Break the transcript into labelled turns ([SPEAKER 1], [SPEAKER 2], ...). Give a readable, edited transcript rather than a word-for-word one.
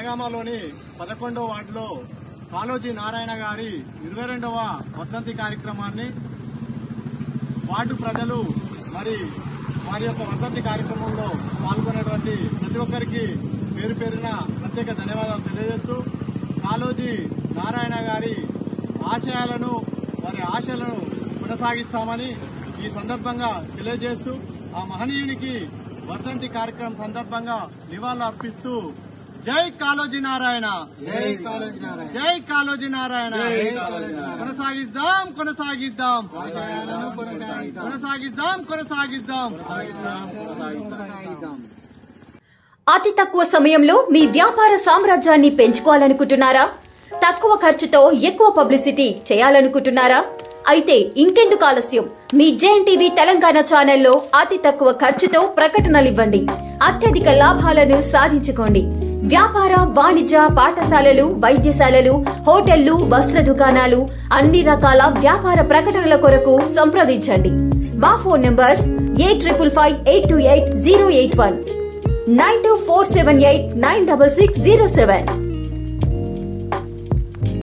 [SPEAKER 1] జనగామలోని 11వ వార్డులో కాళోజీ నారాయణ గారి 22వ వర్ధంతి కార్యక్రమాన్ని వార్డు ప్రజలు మరి వారి యొక్క వర్ధంతి కార్యక్రమంలో పాల్గొనేటువంటి ప్రతి ఒక్కరికి పేరు పేరున ప్రత్యేక ధన్యవాదాలు తెలియజేస్తూ కాళోజీ నారాయణ గారి ఆశయాలను వారి ఆశలను కొనసాగిస్తామని ఈ సందర్భంగా తెలియజేస్తూ ఆ మహనీయునికి వర్ధంతి కార్యక్రమం సందర్భంగా నివాళులు అర్పిస్తూ జై కాళోజీ నారాయణ,
[SPEAKER 2] జై కాళోజీ నారాయణ,
[SPEAKER 1] జై కాళోజీ నారాయణ. కొనసాగిద్దాం కొనసాగిద్దాం కొనసాగిద్దాం కొనసాగిద్దాం.
[SPEAKER 3] అతి తక్కువ సమయంలో మీ వ్యాపార సామ్రాజ్యాన్ని పెంచుకోవాలనుకుంటున్నారా? తక్కువ ఖర్చుతో ఎక్కువ పబ్లిసిటీ చేయాలనుకుంటున్నారా? అయితే ఇంకెందుకు ఆలస్యం? మీ జేఎన్టీవీ తెలంగాణ ఛానల్లో అతి తక్కువ ఖర్చుతో ప్రకటనలివ్వండి. అత్యధిక లాభాలను సాధించుకోండి. వ్యాపార, వాణిజ్య, పాఠశాలలు, వైద్యశాలలు, హోటళ్లు, వస్త్ర దుకాణాలు, అన్ని రకాల వ్యాపార ప్రకటనల కొరకు సంప్రదించండి. మా ఫోన్ నంబర్స్ 8558288081, 9247896607.